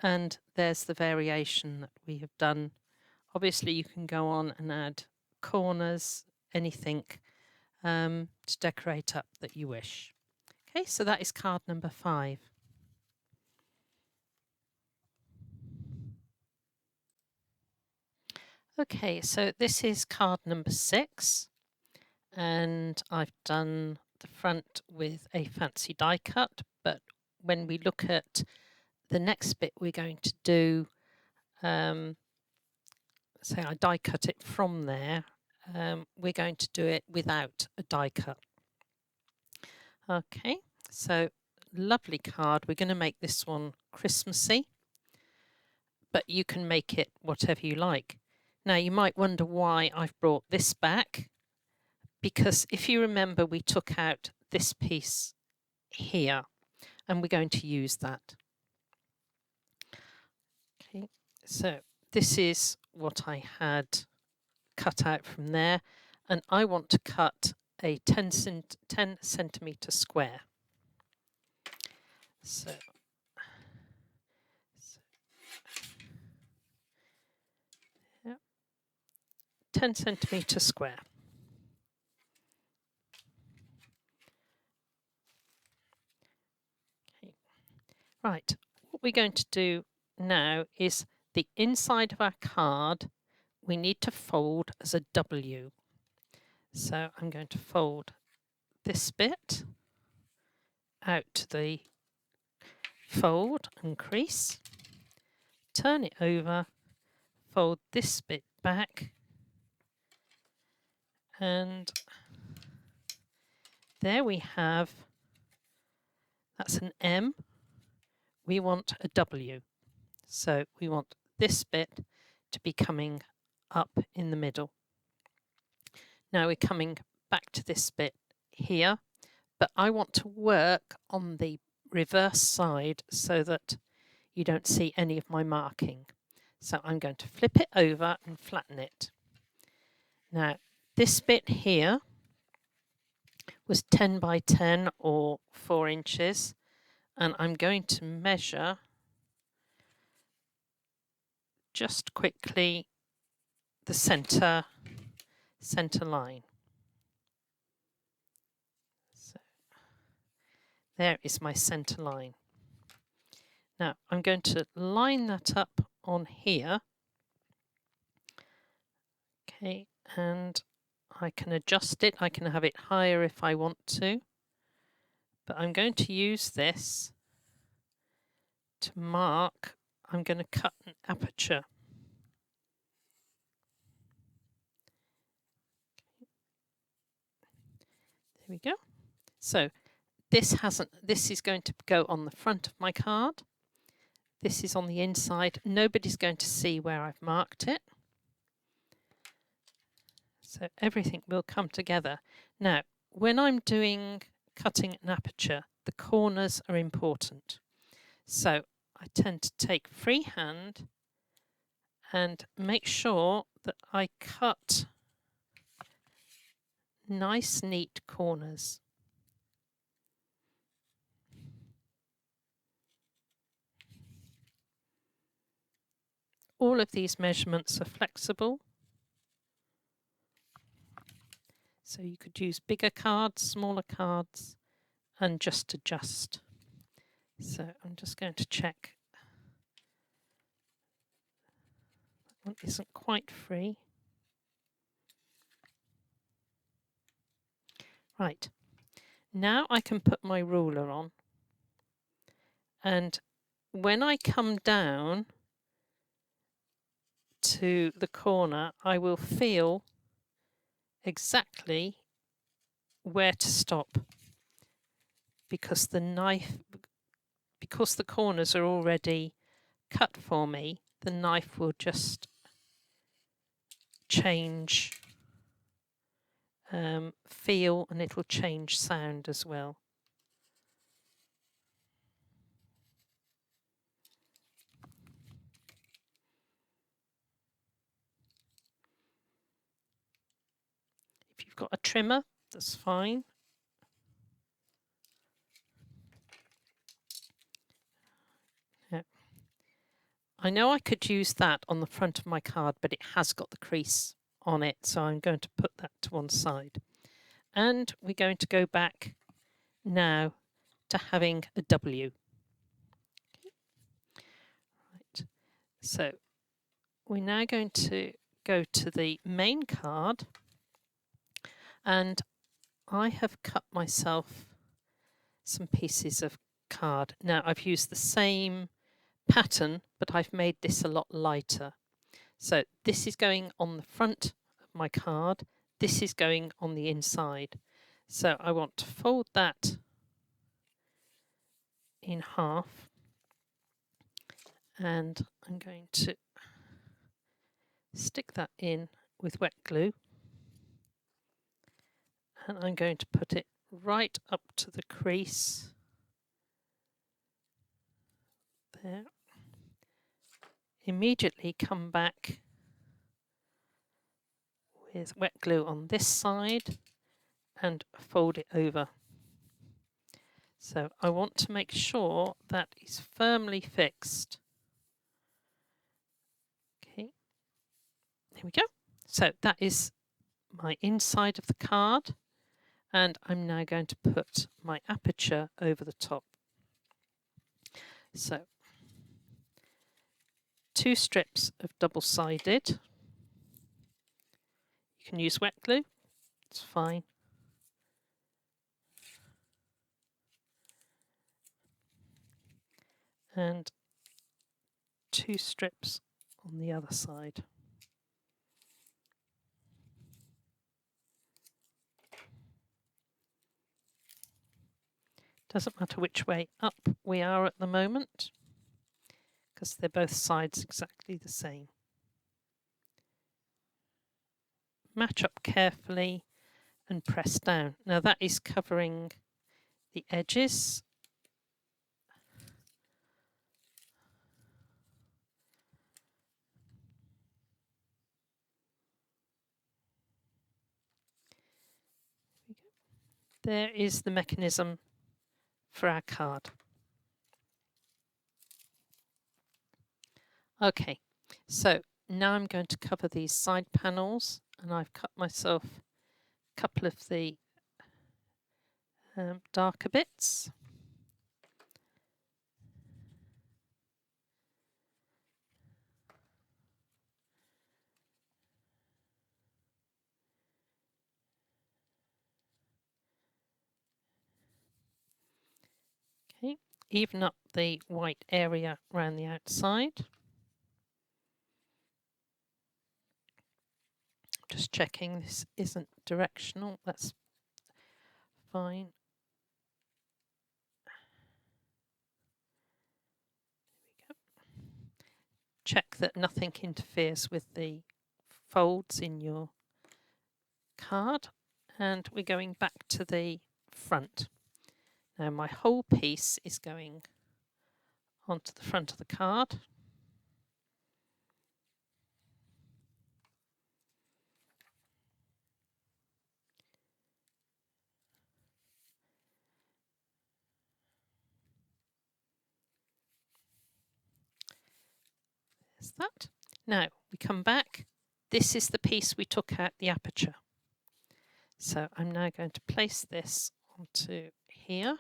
and there's the variation that we have done. Obviously you can go on and add corners, anything to decorate up that you wish. Okay, so that is card number 5. Okay, so this is card number 6, and I've done the front with a fancy die cut, but when we look at the next bit we're going to do, say I die cut it from there, we're going to do it without a die cut. Okay, so lovely card. We're going to make this one Christmassy, but you can make it whatever you like. Now you might wonder why I've brought this back, because if you remember we took out this piece here and we're going to use that. Okay, so this is what I had cut out from there, and I want to cut a 10 centimetre square. So yeah, 10 centimetre square. Okay. Right, what we're going to do now is the inside of our card we need to fold as a W. So I'm going to fold this bit out to the fold and crease, turn it over, fold this bit back, and there we have, that's an M. We want a W. So we want this bit to be coming up in the middle. Now we're coming back to this bit here, but I want to work on the reverse side so that you don't see any of my marking. So I'm going to flip it over and flatten it. Now this bit here was 10 by 10 or 4 inches, and I'm going to measure just quickly the center line. So there is my center line. Now I'm going to line that up on here. Okay, and I can adjust it. I can have it higher if I want to, but I'm going to use this to mark. I'm going to cut an aperture. There we go. So this is going to go on the front of my card. This is on the inside. Nobody's going to see where I've marked it. So everything will come together. Now, when I'm cutting an aperture, the corners are important. So I tend to take freehand and make sure that I cut nice, neat corners. All of these measurements are flexible. So you could use bigger cards, smaller cards, and just adjust. So I'm just going to check. That one isn't quite free. Right. Now I can put my ruler on. And when I come down to the corner, I will feel exactly where to stop, because the corners are already cut for me, the knife will just change feel, and it'll change sound as well. If you've got a trimmer, that's fine. Yeah. I know I could use that on the front of my card, but it has got the crease on it, so I'm going to put that to one side. And we're going to go back now to having a W. Right. So we're now going to go to the main card, and I have cut myself some pieces of card. Now I've used the same pattern, but I've made this a lot lighter. So this is going on the front of my card. This is going on the inside. So I want to fold that in half, and I'm going to stick that in with wet glue, and I'm going to put it right up to the crease there. Immediately come back with wet glue on this side and fold it over. So I want to make sure that is firmly fixed. Okay, there we go. So that is my inside of the card, and I'm now going to put my aperture over the top. So 2 strips of double-sided. You can use wet glue, it's fine. And 2 strips on the other side. Doesn't matter which way up we are at the moment, because they're both sides exactly the same. Match up carefully and press down. Now that is covering the edges. there is the mechanism for our card. Okay, so now I'm going to cover these side panels, and I've cut myself a couple of the darker bits. Okay, even up the white area around the outside. Just checking this isn't directional, that's fine. There we go. Check that nothing interferes with the folds in your card, and we're going back to the front. Now my whole piece is going onto the front of the card. There's that. Now we come back. This is the piece we took out the aperture. So I'm now going to place this onto here.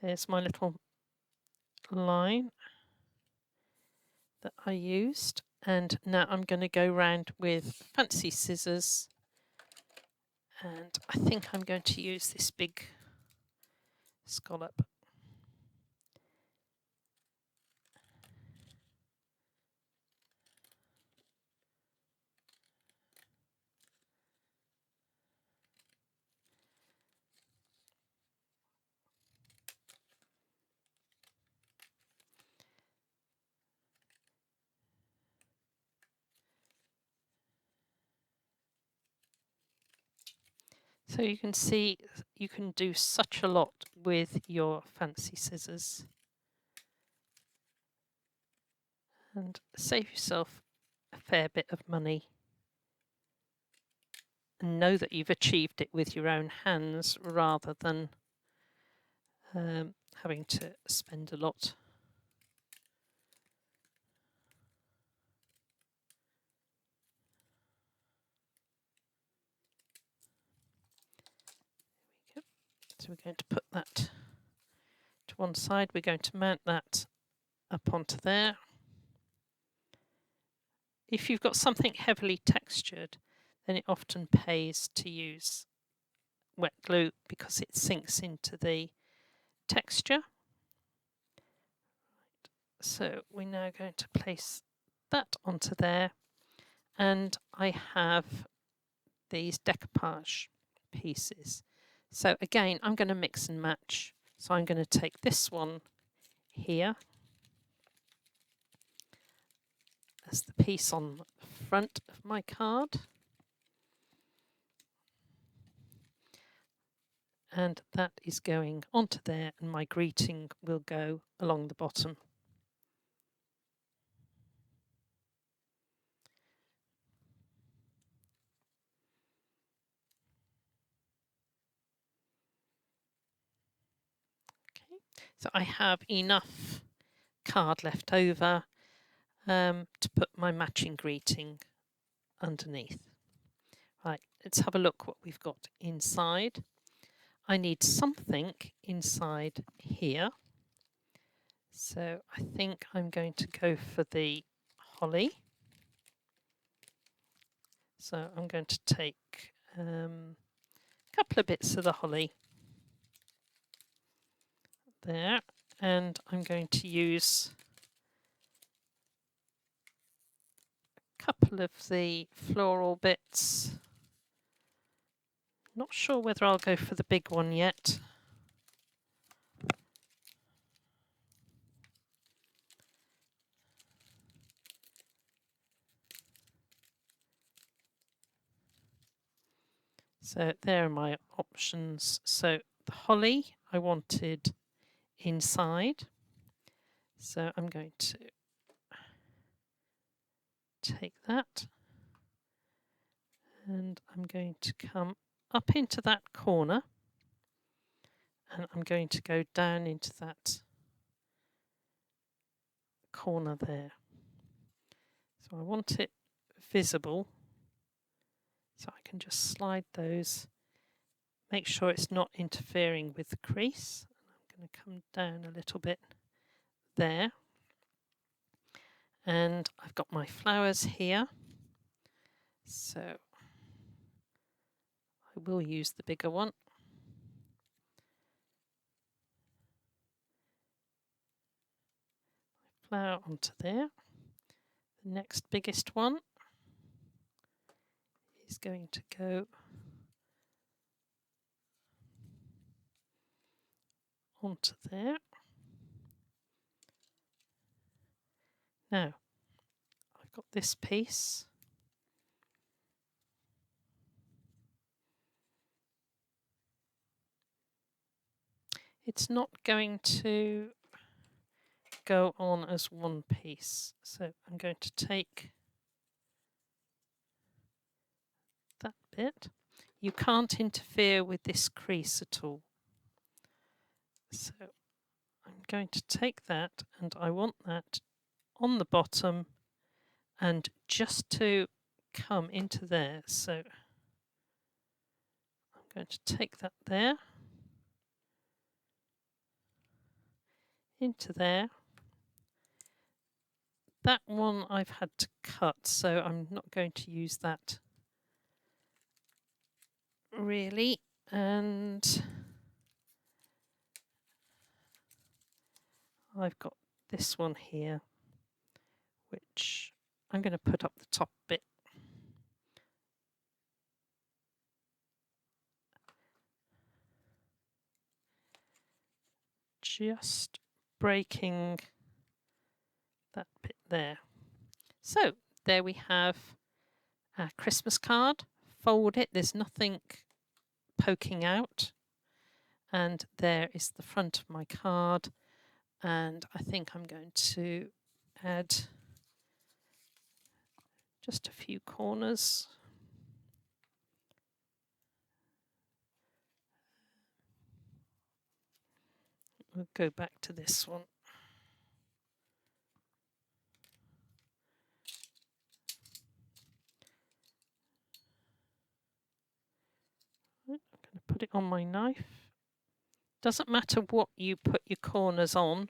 There's my little line that I used, and now I'm going to go round with fancy scissors, and I think I'm going to use this big scallop. So you can see you can do such a lot with your fancy scissors and save yourself a fair bit of money, and know that you've achieved it with your own hands rather than having to spend a lot. There we go. So we're going to put that to one side. We're going to mount that up onto there. If you've got something heavily textured, then it often pays to use wet glue because it sinks into the texture. So we're now going to place that onto there, and I have these decoupage pieces. So again, I'm going to mix and match. So I'm going to take this one here as the piece on the front of my card, and that is going onto there, and my greeting will go along the bottom. Okay, so I have enough card left over to put my matching greeting underneath. Right, let's have a look what we've got inside. I need something inside here. So I think I'm going to go for the holly. So I'm going to take a couple of bits of the holly there, and I'm going to use a couple of the floral bits. Not sure whether I'll go for the big one yet. So there are my options. So the holly I wanted inside. So I'm going to take that And I'm going to come up into that corner, and I'm going to go down into that corner there. So I want it visible, so I can just slide those, make sure it's not interfering with the crease. I'm going to come down a little bit there, and I've got my flowers here, so I will use the bigger one. Flower onto there. The next biggest one is going to go onto there. Now, I've got this piece. It's not going to go on as one piece, so I'm going to take that bit. You can't interfere with this crease at all. So I'm going to take that, and I want that on the bottom and just to come into there. So I'm going to take that there, into there. That one I've had to cut, so I'm not going to use that really. And I've got this one here, which I'm going to put up the top bit. Just breaking that bit there. So there we have our Christmas card. Fold it, there's nothing poking out. And there is the front of my card. And I think I'm going to add just a few corners. We'll go back to this one. I'm going to put it on my knife. Doesn't matter what you put your corners on,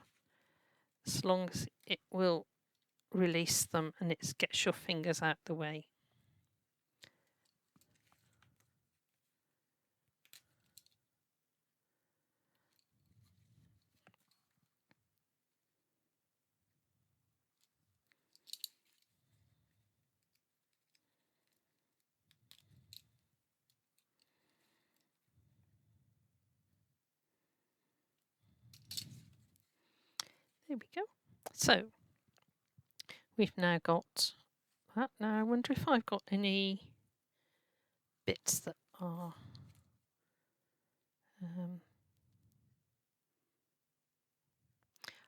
as long as it will release them and it gets your fingers out the way. There we go. So we've now got that. Now I wonder if I've got any bits that are I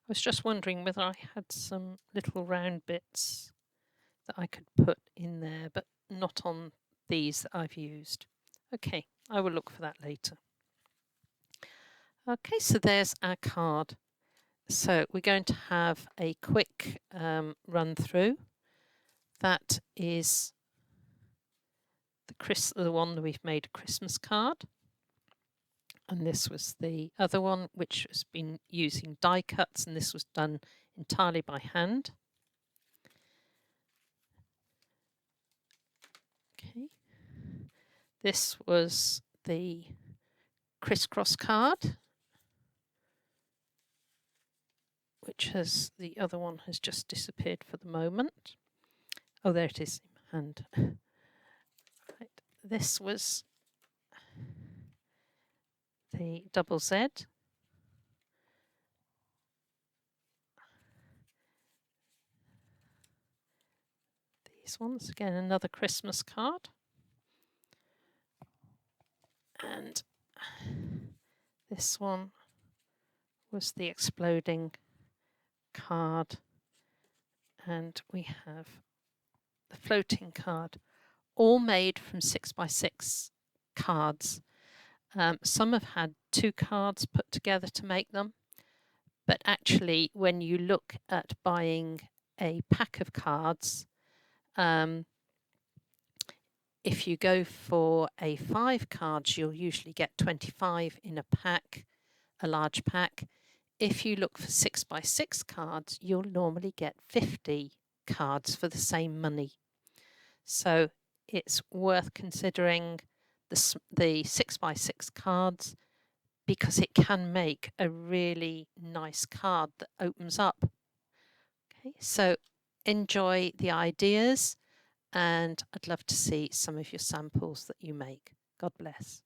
was just wondering whether I had some little round bits that I could put in there, but not on these that I've used. Okay, I will look for that later. Okay, so there's our card. So we're going to have a quick run through. That is the one that we've made a Christmas card. And this was the other one, which has been using die cuts, and this was done entirely by hand. Okay. This was the crisscross card, which has, the other one has just disappeared for the moment. Oh, there it is in hand. Right. This was the double Z. These ones, again, another Christmas card. And this one was the exploding card. And we have the floating card. all made from 6x6 cards. Some have had 2 cards put together to make them, but actually when you look at buying a pack of cards, if you go for a 5 cards, you'll usually get 25 in a pack, a large pack. If you look for 6x6 cards, you'll normally get 50 cards for the same money. So it's worth considering the 6x6 cards, because it can make a really nice card that opens up. Okay, so enjoy the ideas, and I'd love to see some of your samples that you make. God bless.